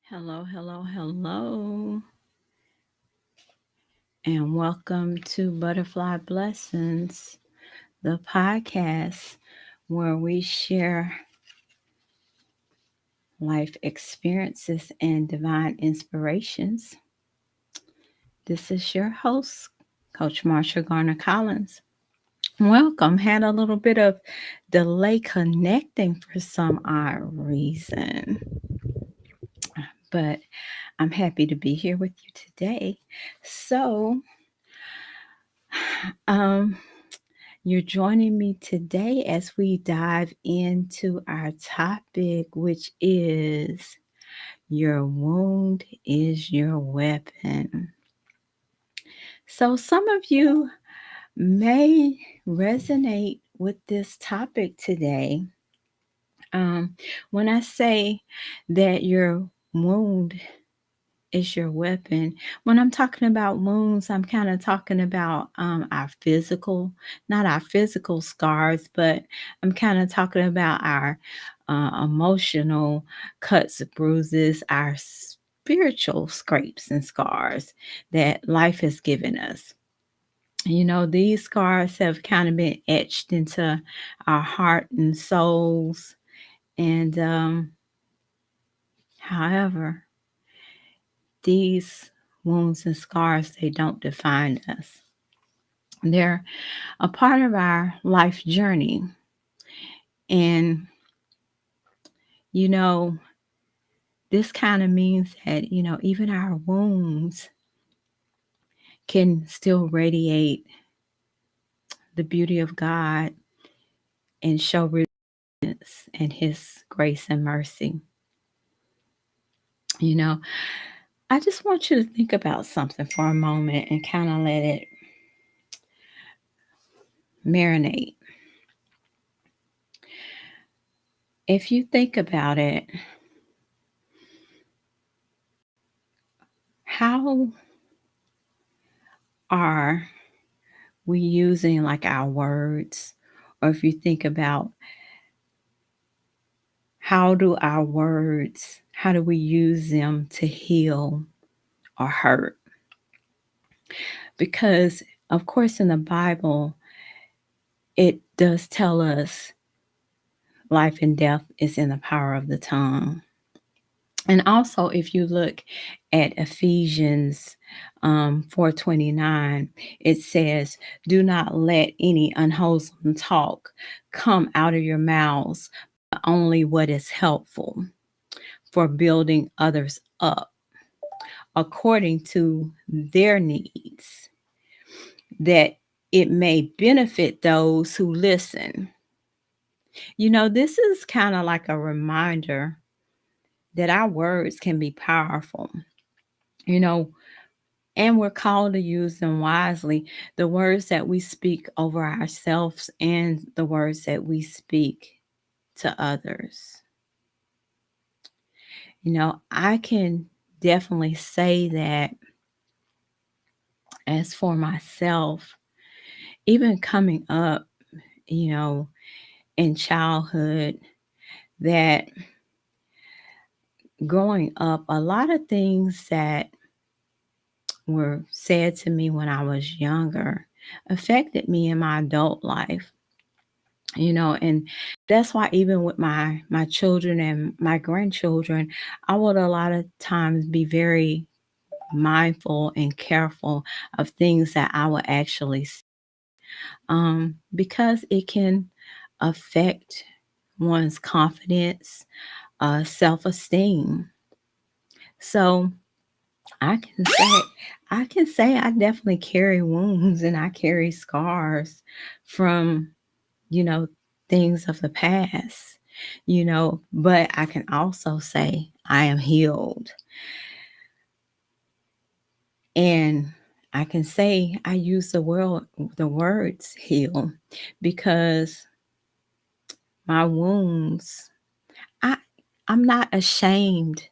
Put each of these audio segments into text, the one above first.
Hello, hello, hello, and welcome to Butterfly Blessons, the podcast where we share life experiences and divine inspirations. This is your host, Coach Marsha Garner Collins. Welcome. Had a little bit of delay connecting for some odd reason, but I'm happy to be here with you today. So, um, You're joining me today as we dive into our topic, which is your wound is your weapon. So, some of you may resonate with this topic today. Um, when I say that your wound is your weapon. When I'm talking about wounds, I'm kind of talking about our physical, not our physical scars, but I'm kind of talking about our emotional cuts, bruises, our spiritual scrapes and scars that life has given us. These scars have kind of been etched into our heart and souls. And however, these wounds and scars, they don't define us. They're a part of our life journey. And, you know, this kind of means that, even our wounds can still radiate the beauty of God and show resilience and His grace and mercy. You know, I just want you to think about something for a moment and kind of let it marinate. If you think about it, how are we using like our words? Or if you think about how do we use them to heal or hurt? Because, of course, in the Bible, it does tell us life and death is in the power of the tongue. And also, if you look at Ephesians 4:29, it says, "Do not let any unwholesome talk come out of your mouths, but only what is helpful for building others up according to their needs, that it may benefit those who listen." This is kind of like a reminder that our words can be powerful, you know, and we're called to use them wisely. The words that we speak over ourselves and the words that we speak to others. I can definitely say that as for myself, even coming up, you know, in childhood, that growing up, a lot of things that were said to me when I was younger affected me in my adult life. And that's why even with my children and my grandchildren, I would a lot of times be very mindful and careful of things that I would actually say, because it can affect one's confidence, self-esteem. So I can say I definitely carry wounds and I carry scars from, you know, things of the past, but I can also say I am healed. And I can say I use the words heal, because my wounds, I I'm not ashamed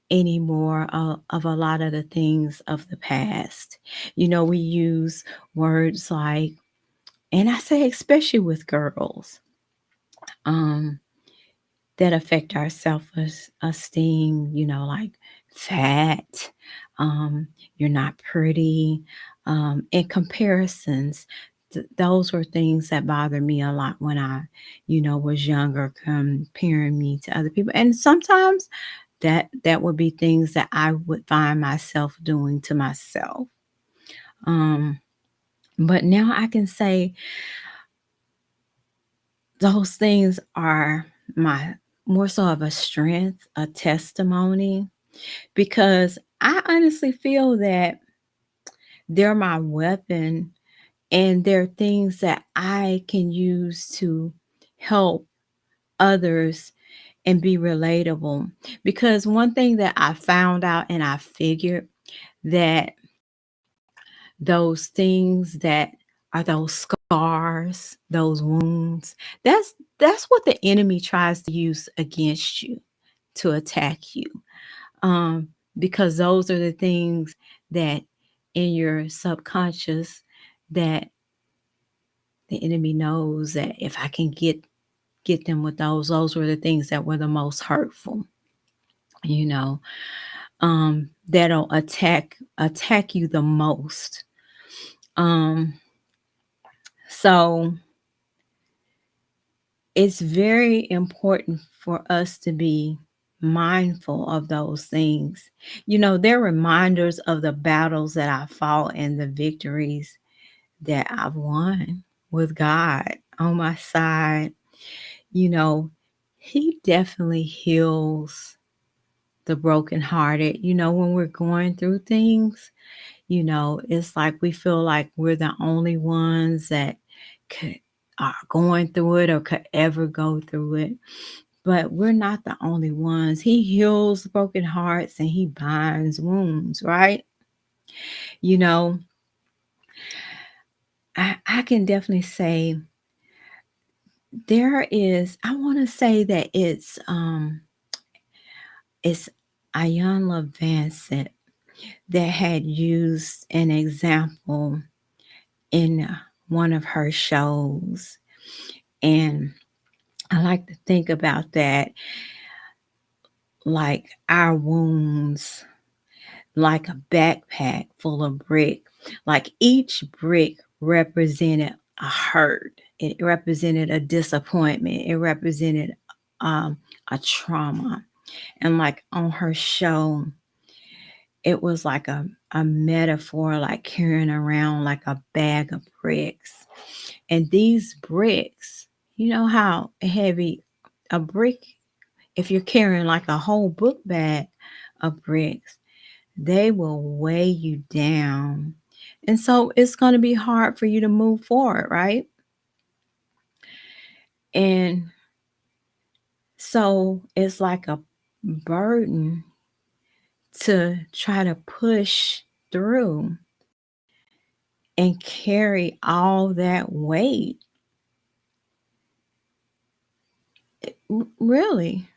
anymore of a lot of the things of the past. We use words like, and I say especially with girls, um, that affect our self esteem, like fat, you're not pretty, and comparisons. Those were things that bothered me a lot when I was younger, comparing me to other people. And sometimes that would be things that I would find myself doing to myself. Um, but now I can say those things are my more so of a strength, a testimony, because I honestly feel that they're my weapon and they're things that I can use to help others and be relatable. Because one thing that I found out and I figured that those things that are those scars, those wounds, that's what the enemy tries to use against you to attack you. Because those are the things that in your subconscious that the enemy knows that if I can get them with those were the things that were the most hurtful, you know, that'll attack you the most. Um, so it's very important for us to be mindful of those things. They're reminders of the battles that I fought and the victories that I've won with God on my side. You know, He definitely heals the brokenhearted. When we're going through things, it's like we feel like we're the only ones that could are going through it or could ever go through it. But we're not the only ones. He heals broken hearts and he binds wounds, right? You know, I can definitely say I want to say that it's Ayanla Vincent that had used an example in one of her shows. And I like to think about that like our wounds, like a backpack full of brick. Like each brick represented a hurt, it represented a disappointment, it represented um, a trauma. And like on her show, it was like a metaphor, like carrying around like a bag of bricks. And these bricks, you know how heavy a brick, if you're carrying like a whole book bag of bricks, they will weigh you down. And so it's going to be hard for you to move forward, right? And so it's like a burden to try to push through and carry all that weight. Really,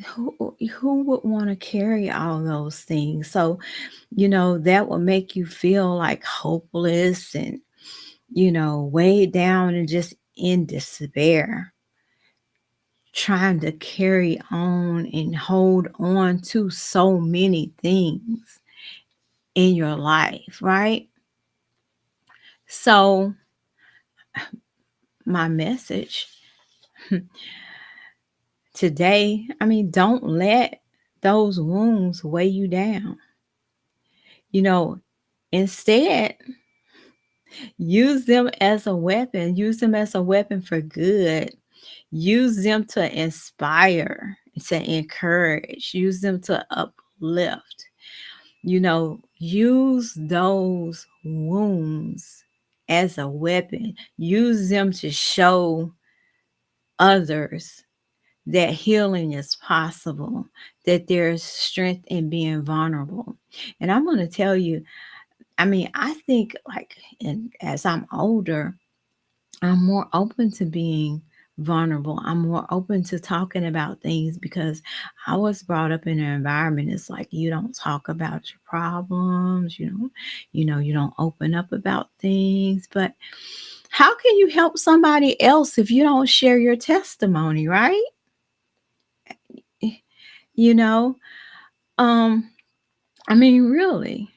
who would want to carry all those things? So, that will make you feel like hopeless and, weighed down and just in despair, trying to carry on and hold on to so many things in your life, right? So, my message today, don't let those wounds weigh you down. You know, Instead, use them as a weapon. Use them as a weapon for good. Use them to inspire, to encourage. Use them to uplift. Use those wounds as a weapon. Use them to show others that healing is possible, that there's strength in being vulnerable. And I'm going to tell you, I think like as I'm older, I'm more open to being vulnerable. I'm more open to talking about things because I was brought up in an environment. It's like you don't talk about your problems, you don't open up about things. But how can you help somebody else if you don't share your testimony, right? You know, Um, I mean, really.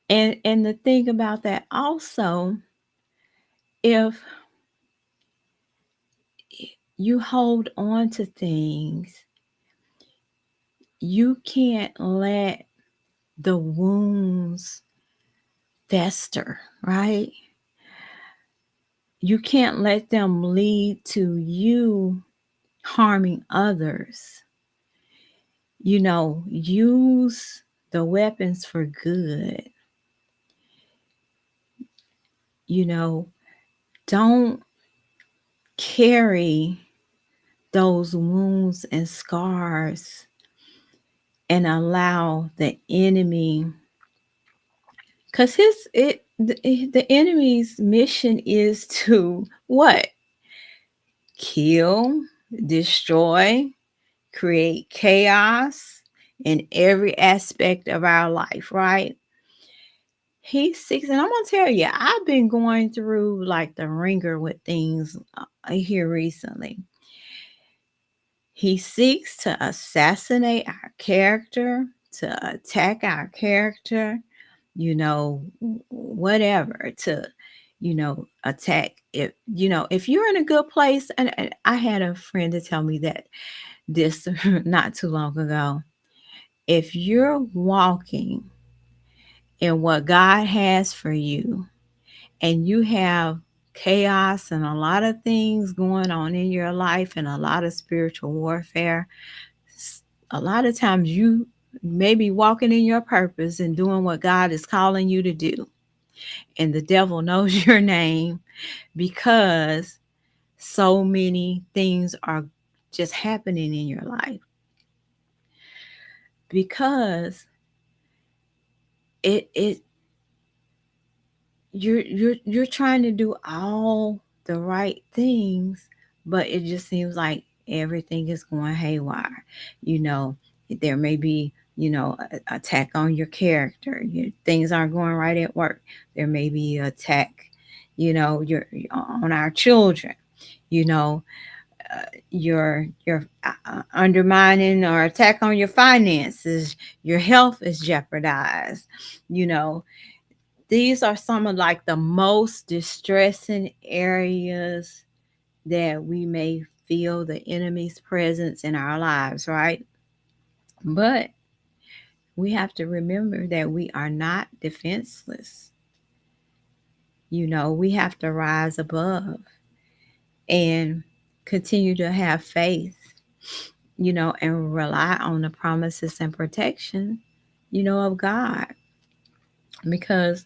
And the thing about that also, if you hold on to things, you can't let the wounds fester, right? You can't let them lead to you harming others. Use the weapons for good. You know, don't carry those wounds and scars and allow the enemy, because the enemy's mission is to what? Kill, destroy, create chaos in every aspect of our life, right? He seeks, and I'm gonna tell you, I've been going through like the ringer with things here recently. He seeks to assassinate our character, to attack our character, whatever, to, attack. If you're in a good place, and I had a friend to tell me that this not too long ago. If you're walking in what God has for you and you have chaos and a lot of things going on in your life and a lot of spiritual warfare, a lot of times you may be walking in your purpose and doing what God is calling you to do. And the devil knows your name because so many things are just happening in your life. Because it you're trying to do all the right things, but it just seems like everything is going haywire. You know, there may be, attack on your character. Things aren't going right at work. There may be attack, your on our children. You know, you're undermining or attack on your finances. Your health is jeopardized. You know, these are some of like the most distressing areas that we may feel the enemy's presence in our lives, right? But we have to remember that we are not defenseless. We have to rise above and continue to have faith, and rely on the promises and protection, of God, because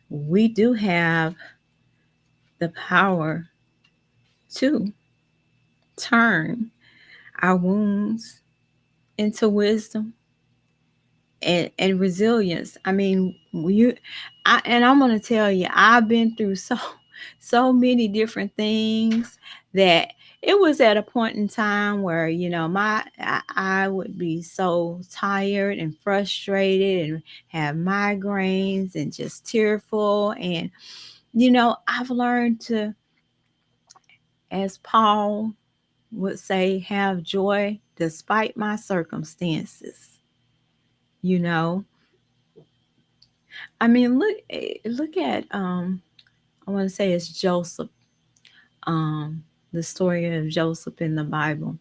we do have the power to turn our wounds into wisdom and resilience. I mean, and I'm gonna tell you, I've been through so many different things that it was at a point in time where I would be so tired and frustrated and have migraines and just tearful. And I've learned to, as Paul would say, have joy despite my circumstances. You know, I mean, look at I want to say it's Joseph, the story of Joseph in the Bible.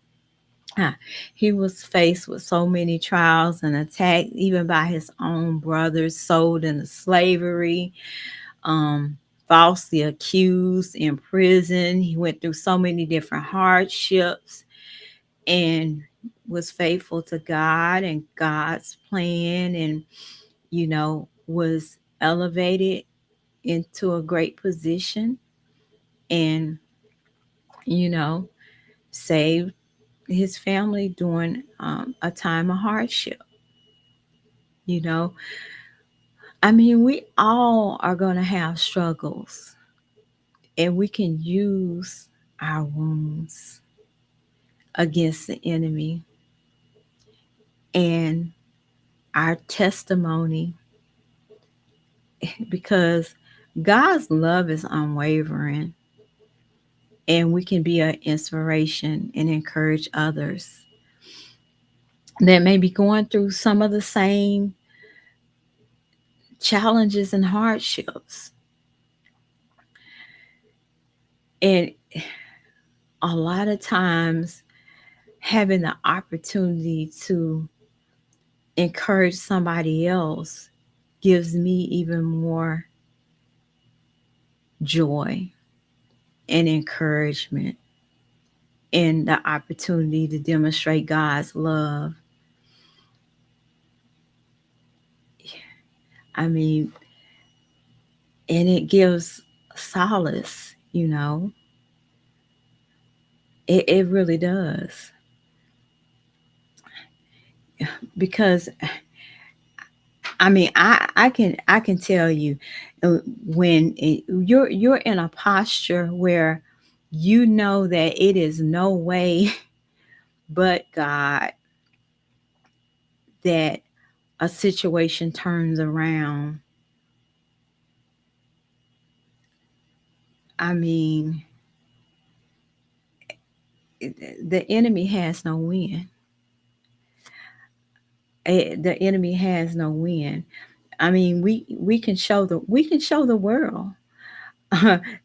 Ah, he was faced with so many trials and attacks, even by his own brothers, sold into slavery, um, falsely accused, in prison. He went through so many different hardships and was faithful to God and God's plan, and was elevated into a great position, and you know saved his family during a time of hardship. you know I mean, we all are going to have struggles, and we can use our wounds against the enemy and our testimony, because God's love is unwavering, and we can be an inspiration and encourage others. that may be going through some of the same challenges and hardships. And a lot of times, having the opportunity to encourage somebody else gives me even more joy and encouragement, and the opportunity to demonstrate God's love. I mean, and it gives solace, it really does. Because I can tell you, when you're in a posture where you know that it is no way but God that a situation turns around. I mean, the enemy has no win. The enemy has no win. I mean, we can show the world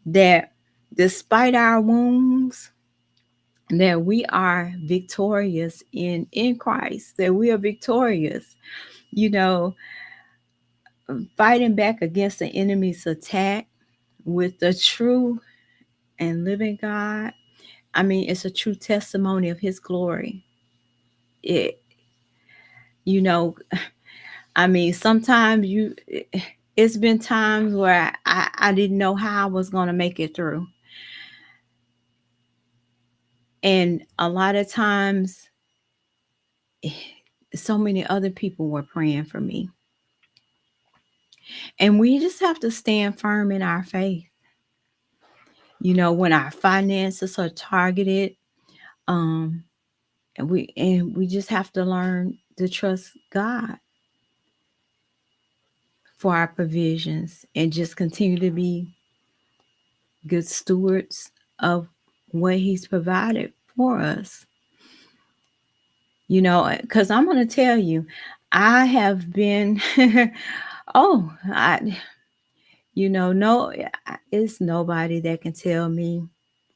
that despite our wounds, that we are victorious in Christ, that we are victorious, you know, fighting back against the enemy's attack with the true and living God. I mean, it's a true testimony of his glory. It, you know, I mean, sometimes it's been times where I didn't know how I was going to make it through. And a lot of times, so many other people were praying for me. And we just have to stand firm in our faith. When our finances are targeted, um, and we just have to learn to trust God for our provisions and just continue to be good stewards of what He's provided for us. Because I'm going to tell you, I have been, oh, no, it's nobody that can tell me,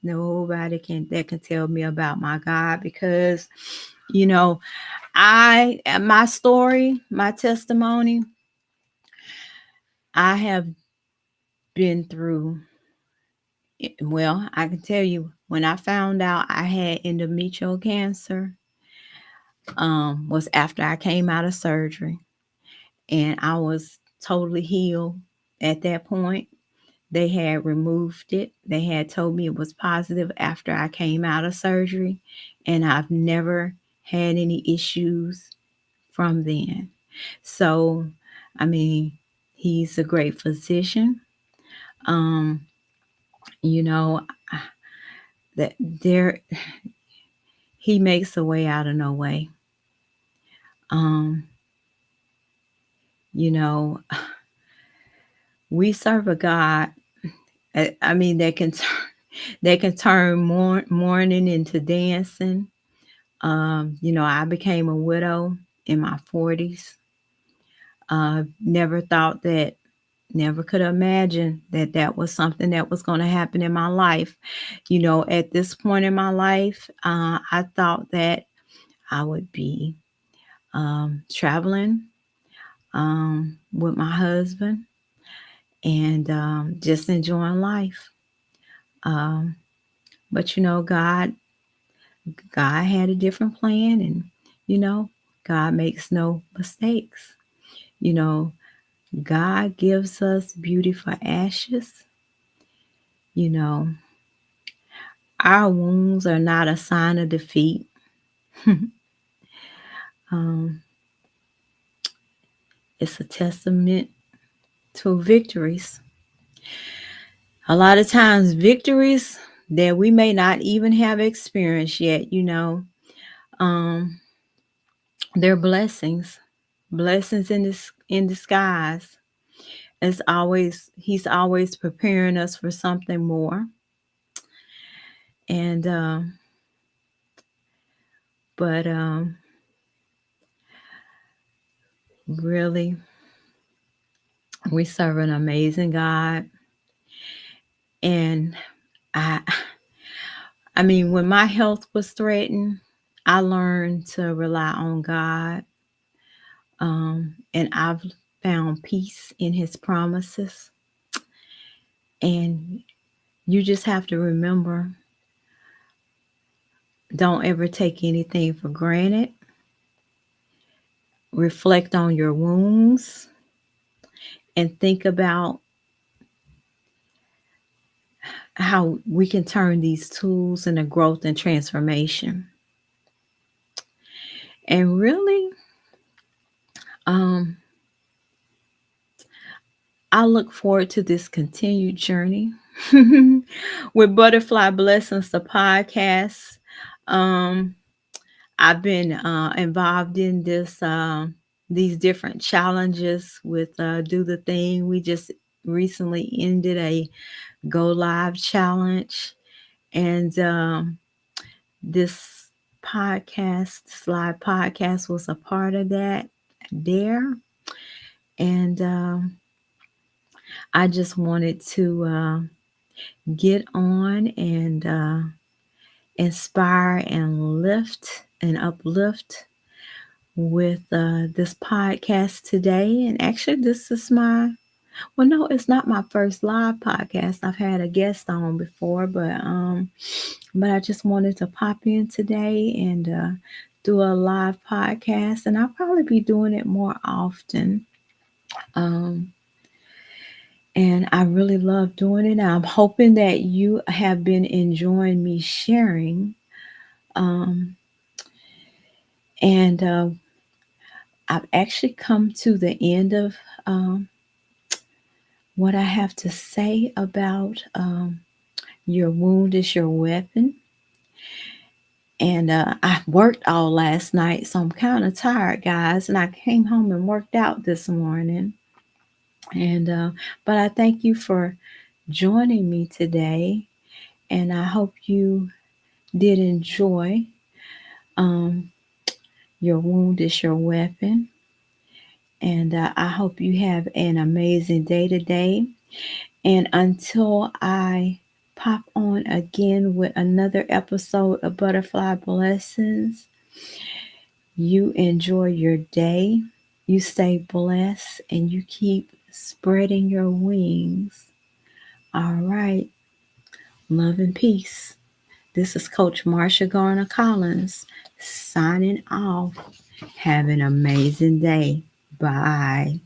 that can tell me about my God, because, you know, my story, my testimony, I have been through. Well, I can tell you, when I found out I had endometrial cancer, was after I came out of surgery, and I was totally healed at that point. They had removed it. They had told me it was positive after I came out of surgery, and I've never had any issues from then. So, I mean, he's a great physician. Um, you know, that there he makes a way out of no way. Um, you know, we serve a God. I mean, they can turn mourning into dancing. I became a widow in my 40s. Never thought that, never could imagine that that was something that was going to happen in my life. At this point in my life, I thought that I would be traveling with my husband, and just enjoying life. Um, but God had a different plan, and you know, God makes no mistakes. You know, God gives us beauty for ashes. You know, our wounds are not a sign of defeat. um, it's a testament to victories. A lot of times, victories that we may not even have experienced yet. Um, they're blessings, blessings in disguise. He's always preparing us for something more. And but Really, we serve an amazing God. And I I mean, when my health was threatened, I learned to rely on God. And I've found peace in his promises. And you just have to remember, don't ever take anything for granted. Reflect on your wounds and think about how we can turn these tools into growth and transformation. And really, um, I look forward to this continued journey with Butterfly Blessings, the podcast. Um, I've been involved in these different challenges with Do the Thing. We just recently ended a Go Live challenge, and this this live podcast was a part of that there. And I just wanted to get on and inspire and lift and uplift with this podcast today. And actually, this is well, no, it's not my first live podcast. I've had a guest on before, but I just wanted to pop in today and do a live podcast, and I'll probably be doing it more often. Um, and I really love doing it. I'm hoping that you have been enjoying me sharing. Um, and I've actually come to the end of what I have to say about your wound is your weapon. And I worked all last night, so I'm kind of tired, guys. And I came home and worked out this morning. And but I thank you for joining me today, and I hope you did enjoy. Um, your wound is your weapon, and I hope you have an amazing day today. And until I pop on again with another episode of Butterfly Blessings, you enjoy your day, you stay blessed, and you keep spreading your wings. All right. Love and peace. This is Coach Marsha Garner Collins signing off. Have an amazing day. Bye.